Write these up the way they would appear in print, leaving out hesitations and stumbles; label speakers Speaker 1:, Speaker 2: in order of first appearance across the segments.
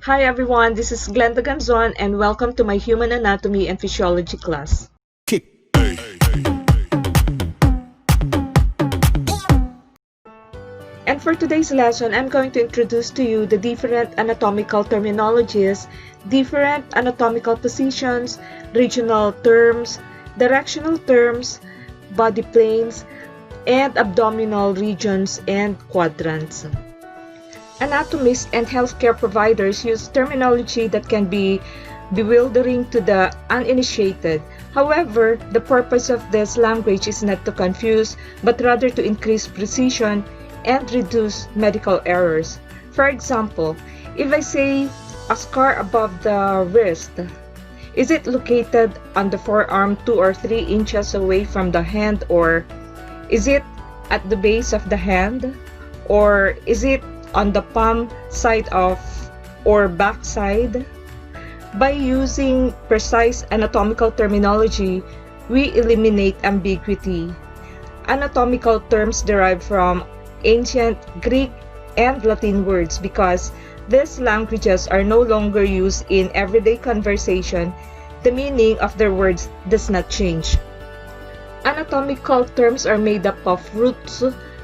Speaker 1: Hi everyone, this is Glenda Ganzon and welcome to my Human Anatomy and Physiology class. And for today's lesson, I'm going to introduce to you the different anatomical terminologies, different anatomical positions, regional terms, directional terms, body planes, and abdominal regions and quadrants. Anatomists and healthcare providers use terminology that can be bewildering to the uninitiated. However, the purpose of this language is not to confuse, but rather to increase precision and reduce medical errors. For example, if I say a scar above the wrist, is it located on the forearm 2 or 3 inches away from the hand, or is it at the base of the hand, or is it on the palm side of or back side? By using precise anatomical terminology, we eliminate ambiguity. Anatomical terms derive from ancient Greek and Latin words because these languages are no longer used in everyday conversation. The meaning of their words does not change. Anatomical terms are made up of roots,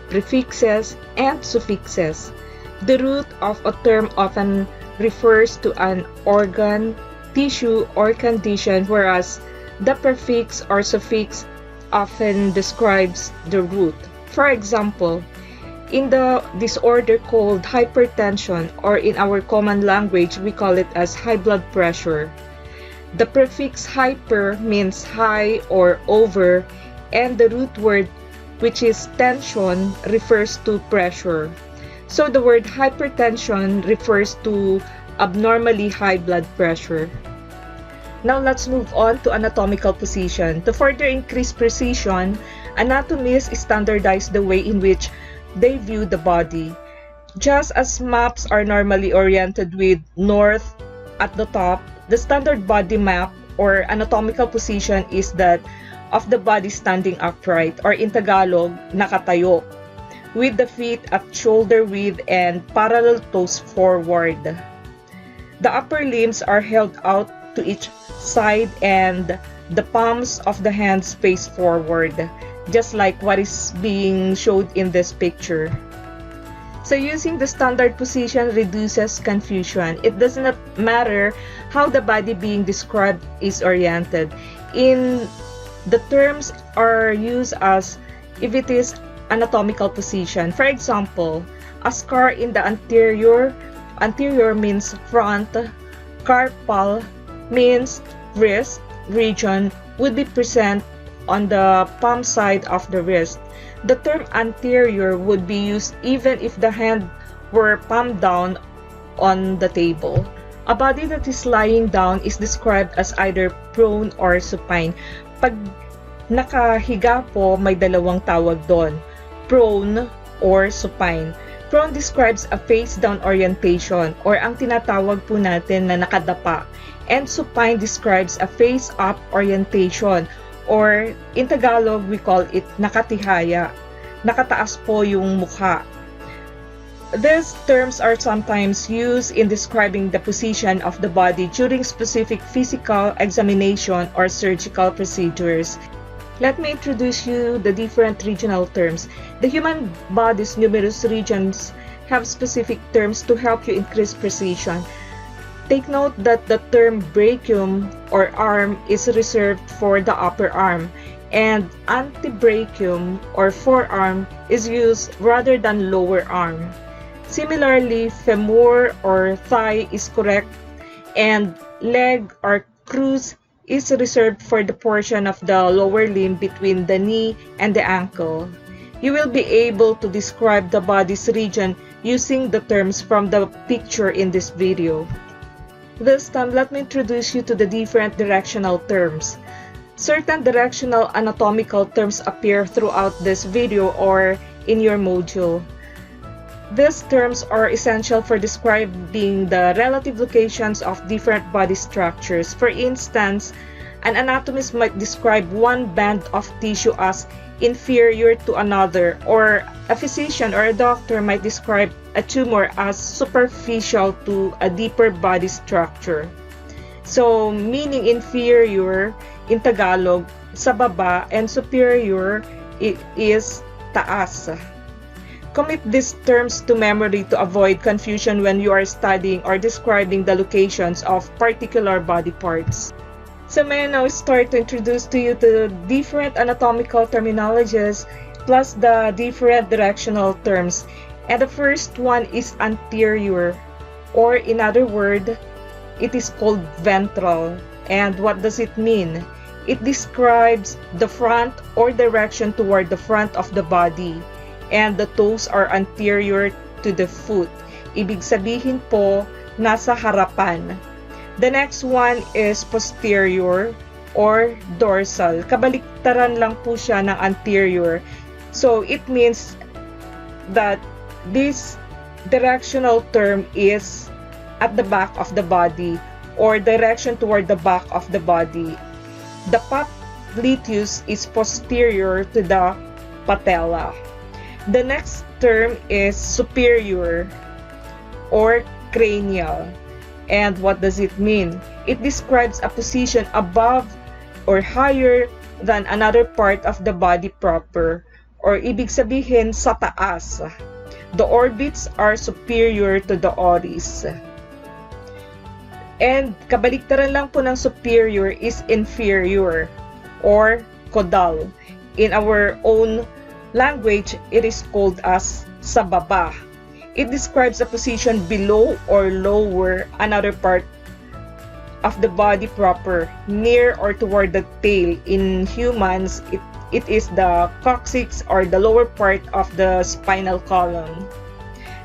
Speaker 1: prefixes, and suffixes. The root of a term often refers to an organ, tissue, or condition, whereas the prefix or suffix often describes the root. For example, in the disorder called hypertension, or in our common language, we call it as high blood pressure. The prefix hyper means high or over, and the root word, which is tension, refers to pressure. So the word hypertension refers to abnormally high blood pressure. Now let's move on to anatomical position. To further increase precision, anatomists standardize the way in which they view the body. Just as maps are normally oriented with north at the top, the standard body map or anatomical position is that of the body standing upright, or in Tagalog, nakatayo, with the feet at shoulder width and parallel toes forward. The upper limbs are held out to each side and the palms of the hands face forward, just like what is being showed in this picture. So using the standard position reduces confusion. It does not matter how the body being described is oriented. The terms are used as if it is anatomical position. For example, a scar in the anterior means front, carpal means wrist region, would be present on the palm side of the wrist. The term anterior would be used even if the hand were palm down on the table. A body that is lying down is described as either prone or supine. Pag nakahiga po, may dalawang tawag doon, prone or supine. Prone describes a face-down orientation, or ang tinatawag po natin na nakadapa. And supine describes a face-up orientation, or in Tagalog, we call it nakatihaya. Nakataas po yung mukha. These terms are sometimes used in describing the position of the body during specific physical examination or surgical procedures. Let me introduce you the different regional terms. The human body's numerous regions have specific terms to help you increase precision. Take note that the term brachium or arm is reserved for the upper arm, and antebrachium or forearm is used rather than lower arm. Similarly, femur or thigh is correct, and leg or crus is reserved for the portion of the lower limb between the knee and the ankle. You will be able to describe the body's region using the terms from the picture in this video. This time, let me introduce you to the different directional terms. Certain directional anatomical terms appear throughout this video or in your module. These terms are essential for describing the relative locations of different body structures. For instance, an anatomist might describe one band of tissue as inferior to another, or a physician or a doctor might describe a tumor as superficial to a deeper body structure. So, meaning inferior in Tagalog, sa baba, and superior is taas. Commit these terms to memory to avoid confusion when you are studying or describing the locations of particular body parts. So may I now start to introduce to you the different anatomical terminologies plus the different directional terms. And the first one is anterior, or in other words, it is called ventral. And what does it mean? It describes the front or direction toward the front of the body, and the toes are anterior to the foot. Ibig sabihin po, nasa harapan. The next one is posterior or dorsal. Kabaliktaran lang po siya ng anterior. So it means that this directional term is at the back of the body or direction toward the back of the body. The popliteus is posterior to the patella. The next term is superior or cranial. And what does it mean? It describes a position above or higher than another part of the body proper, or ibig sabihin sa taas. The orbits are superior to the oris. And kabaliktaran lang po ng superior is inferior or caudal. In our own language, it is called as sa baba. It describes a position below or lower another part of the body proper, near or toward the tail. In humans, it is the coccyx or the lower part of the spinal column.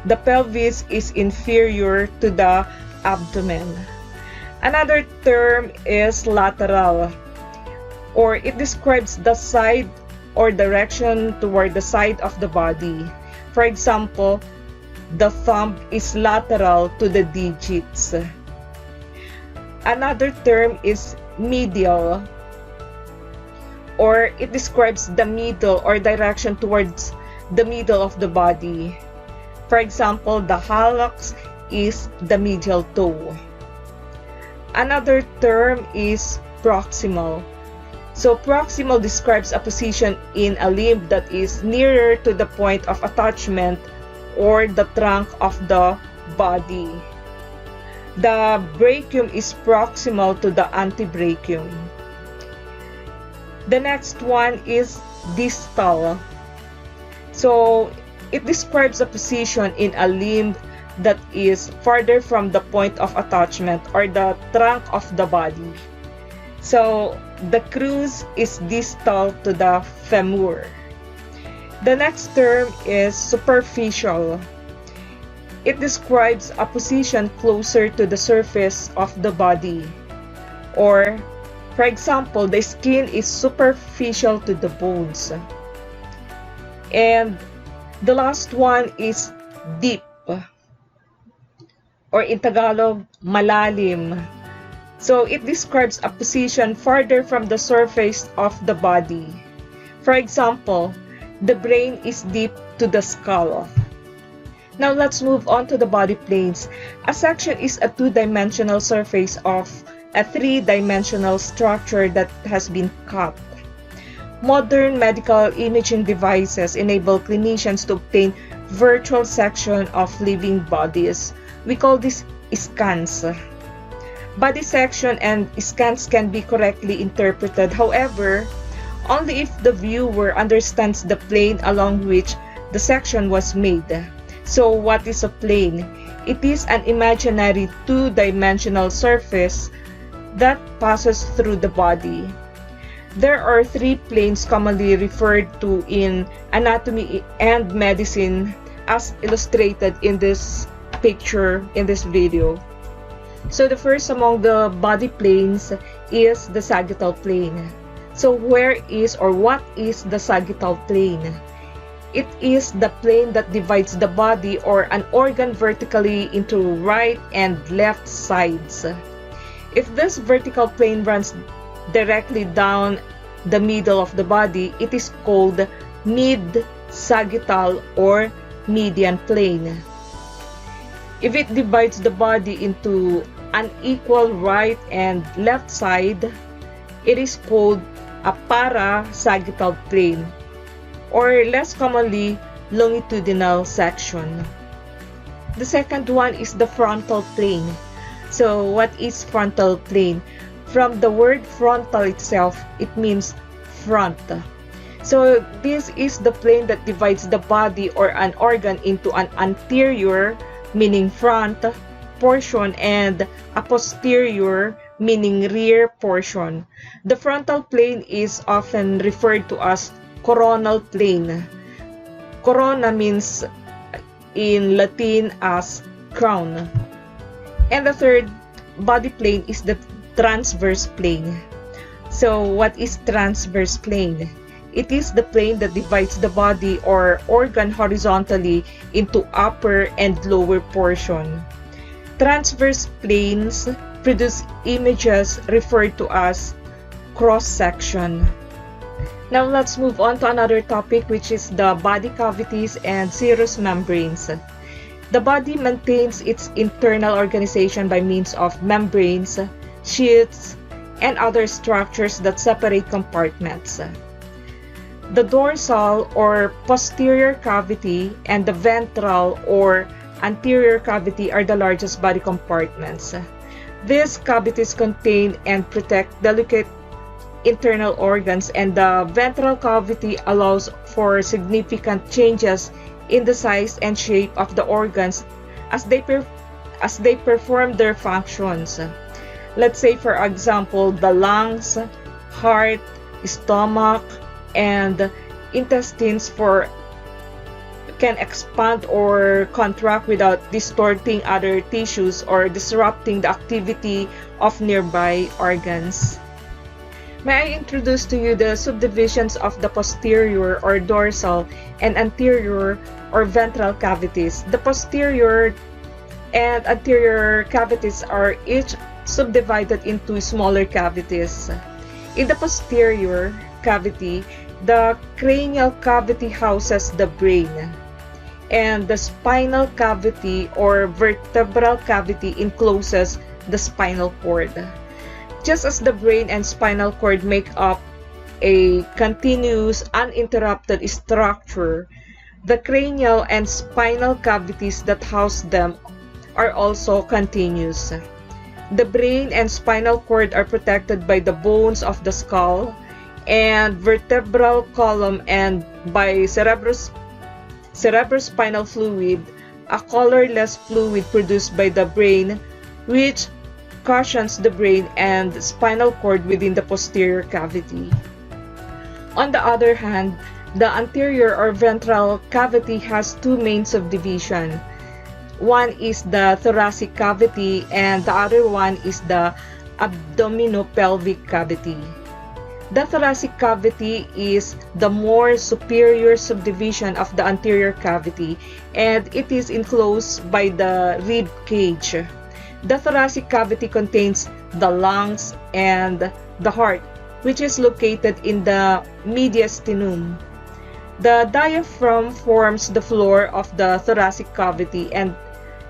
Speaker 1: The pelvis is inferior to the abdomen. Another term is lateral, or it describes the side or direction toward the side of the body. For example, the thumb is lateral to the digits. Another term is medial, or it describes the middle or direction towards the middle of the body. For example, the hallux is the medial toe. Another term is proximal. So proximal describes a position in a limb that is nearer to the point of attachment or the trunk of the body. The brachium is proximal to the antebrachium. The next one is distal. So it describes a position in a limb that is farther from the point of attachment or the trunk of the body. So the crus is distal to the femur. The next term is superficial. It describes a position closer to the surface of the body. Or, for example, the skin is superficial to the bones. And the last one is deep, or in Tagalog, malalim. So it describes a position farther from the surface of the body. For example, the brain is deep to the skull. Now let's move on to the body planes. A section is a two-dimensional surface of a three-dimensional structure that has been cut. Modern medical imaging devices enable clinicians to obtain virtual section of living bodies. We call this scans. Body section and scans can be correctly interpreted, however, only if the viewer understands the plane along which the section was made. So what is a plane? It is an imaginary two-dimensional surface that passes through the body. There are three planes commonly referred to in anatomy and medicine as illustrated in this picture in this video. So the first among the body planes is the sagittal plane. So where is or what is the sagittal plane? It is the plane that divides the body or an organ vertically into right and left sides. If this vertical plane runs directly down the middle of the body, it is called mid-sagittal or median plane. If it divides the body into an equal right and left side, it is called a para-sagittal plane, or less commonly, longitudinal section. The second one is the frontal plane. So what is frontal plane? From the word frontal itself, it means front. So this is the plane that divides the body or an organ into an anterior, meaning front, portion and a posterior, meaning rear portion. The frontal plane is often referred to as coronal plane. Corona means in Latin as crown. And the third body plane is the transverse plane. So what is transverse plane? It is the plane that divides the body or organ horizontally into upper and lower portion. Transverse planes produce images referred to as cross-section. Now let's move on to another topic, which is the body cavities and serous membranes. The body maintains its internal organization by means of membranes, sheaths, and other structures that separate compartments. The dorsal or posterior cavity and the ventral or anterior cavity are the largest body compartments. These cavities contain and protect delicate internal organs, and the ventral cavity allows for significant changes in the size and shape of the organs as they perform their functions. Let's say, for example, the lungs, heart, stomach, and intestines can expand or contract without distorting other tissues or disrupting the activity of nearby organs. May I introduce to you the subdivisions of the posterior or dorsal and anterior or ventral cavities. The posterior and anterior cavities are each subdivided into smaller cavities. In the posterior cavity, the cranial cavity houses the brain, and the spinal cavity or vertebral cavity encloses the spinal cord. Just as the brain and spinal cord make up a continuous, uninterrupted structure, the cranial and spinal cavities that house them are also continuous. The brain and spinal cord are protected by the bones of the skull and vertebral column and by cerebrospinal fluid, a colorless fluid produced by the brain, which cushions the brain and spinal cord within the posterior cavity. On the other hand, the anterior or ventral cavity has two main subdivisions. One is the thoracic cavity and the other one is the abdominopelvic cavity. The thoracic cavity is the more superior subdivision of the anterior cavity, and it is enclosed by the rib cage. The thoracic cavity contains the lungs and the heart, which is located in the mediastinum. The diaphragm forms the floor of the thoracic cavity and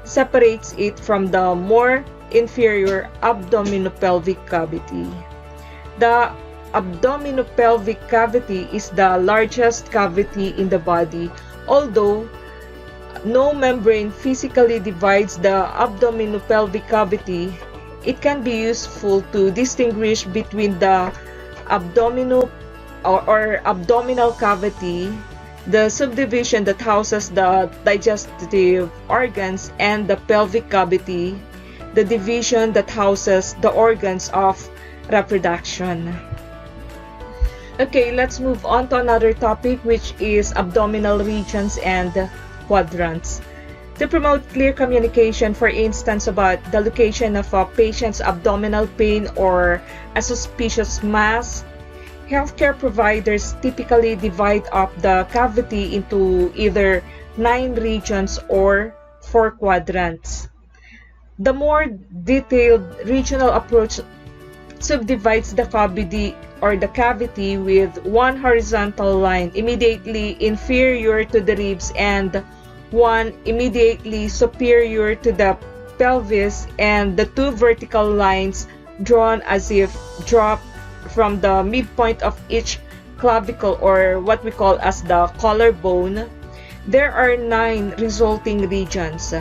Speaker 1: separates it from the more inferior abdominopelvic cavity. The abdominopelvic cavity is the largest cavity in the body, although no membrane physically divides the abdominopelvic cavity. It can be useful to distinguish between the abdominal cavity, the subdivision that houses the digestive organs, and the pelvic cavity, the division that houses the organs of reproduction. Okay, let's move on to another topic, which is abdominal regions and quadrants. To promote clear communication, for instance, about the location of a patient's abdominal pain or a suspicious mass, healthcare providers typically divide up the cavity into either 9 regions or 4 quadrants. The more detailed regional approach subdivides the cavity with one horizontal line immediately inferior to the ribs and one immediately superior to the pelvis, and the two vertical lines drawn as if dropped from the midpoint of each clavicle, or what we call as the collarbone. There are 9 resulting regions.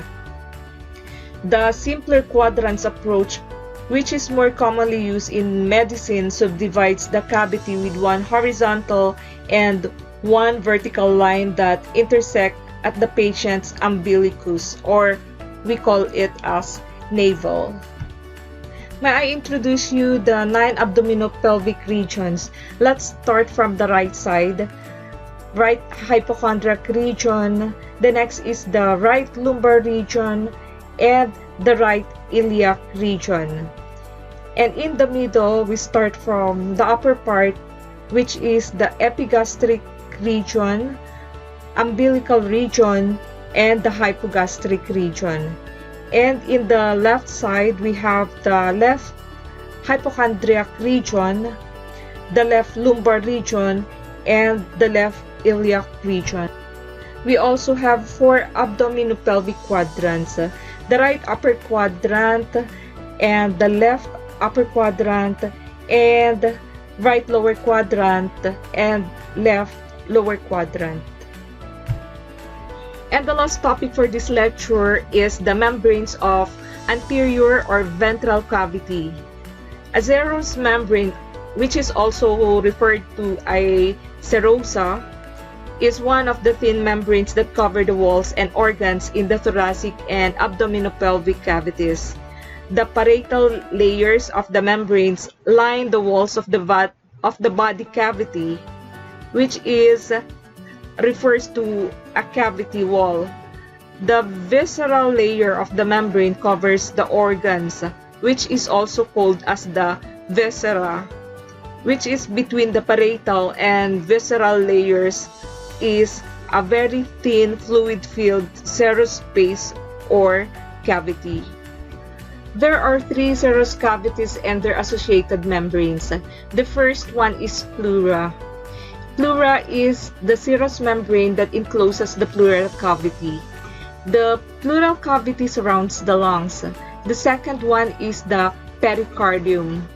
Speaker 1: The simpler quadrants approach, which is more commonly used in medicine, subdivides the cavity with one horizontal and one vertical line that intersect at the patient's umbilicus, or we call it as navel. May I introduce you the 9 abdominopelvic regions? Let's start from the right side. Right hypochondriac region. The next is the right lumbar region and the right iliac region. And in the middle, we start from the upper part, which is the epigastric region, umbilical region, and the hypogastric region. And in the left side, we have the left hypochondriac region, the left lumbar region, and the left iliac region. We also have 4 abdominopelvic quadrants, the right upper quadrant, and the left upper quadrant, and right lower quadrant, and left lower quadrant. And the last topic for this lecture is the membranes of anterior or ventral cavity. Azero's membrane, which is also referred to as serosa, is one of the thin membranes that cover the walls and organs in the thoracic and abdominopelvic cavities. The parietal layers of the membranes line the walls of the body cavity, which refers to a cavity wall. The visceral layer of the membrane covers the organs, which is also called as the viscera, which is between the parietal and visceral layers is a very thin fluid-filled serous space or cavity. There are 3 serous cavities and their associated membranes. The first one is pleura. Pleura is the serous membrane that encloses the pleural cavity. The pleural cavity surrounds the lungs. The second one is the pericardium.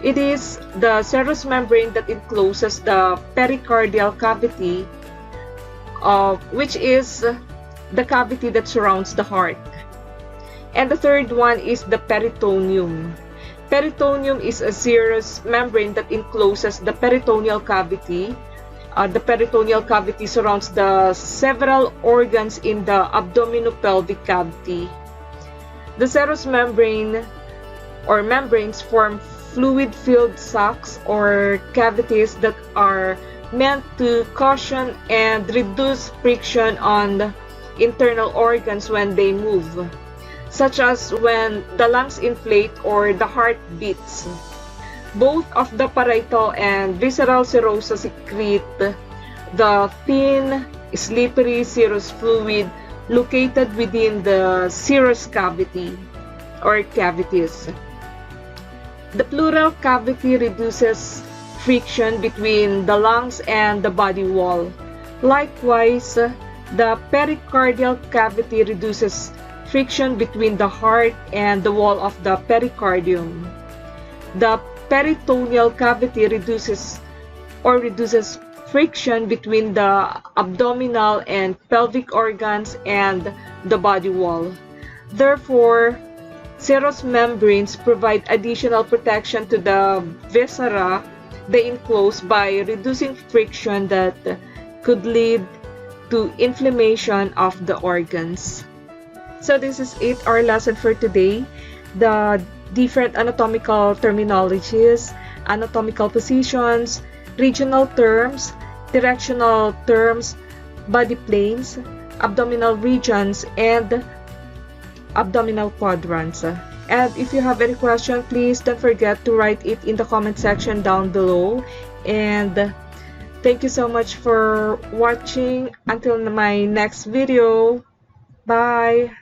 Speaker 1: It is the serous membrane that encloses the pericardial cavity, which is the cavity that surrounds the heart. And the third one is the peritoneum. Peritoneum is a serous membrane that encloses the peritoneal cavity. The peritoneal cavity surrounds the several organs in the abdominopelvic cavity. The serous membrane or membranes form fluid-filled sacs or cavities that are meant to cushion and reduce friction on the internal organs when they move, such as when the lungs inflate or the heart beats. Both of the parietal and visceral serosa secrete the thin, slippery serous fluid located within the serous cavity or cavities. The pleural cavity reduces friction between the lungs and the body wall. Likewise, the pericardial cavity reduces friction between the heart and the wall of the pericardium. The peritoneal cavity reduces friction between the abdominal and pelvic organs and the body wall. Therefore, serous membranes provide additional protection to the viscera they enclose by reducing friction that could lead to inflammation of the organs. So this is it, our lesson for today. The different anatomical terminologies, anatomical positions, regional terms, directional terms, body planes, abdominal regions, and abdominal quadrants. And if you have any question, please don't forget to write it in the comment section down below. And thank you so much for watching. Until my next video. Bye.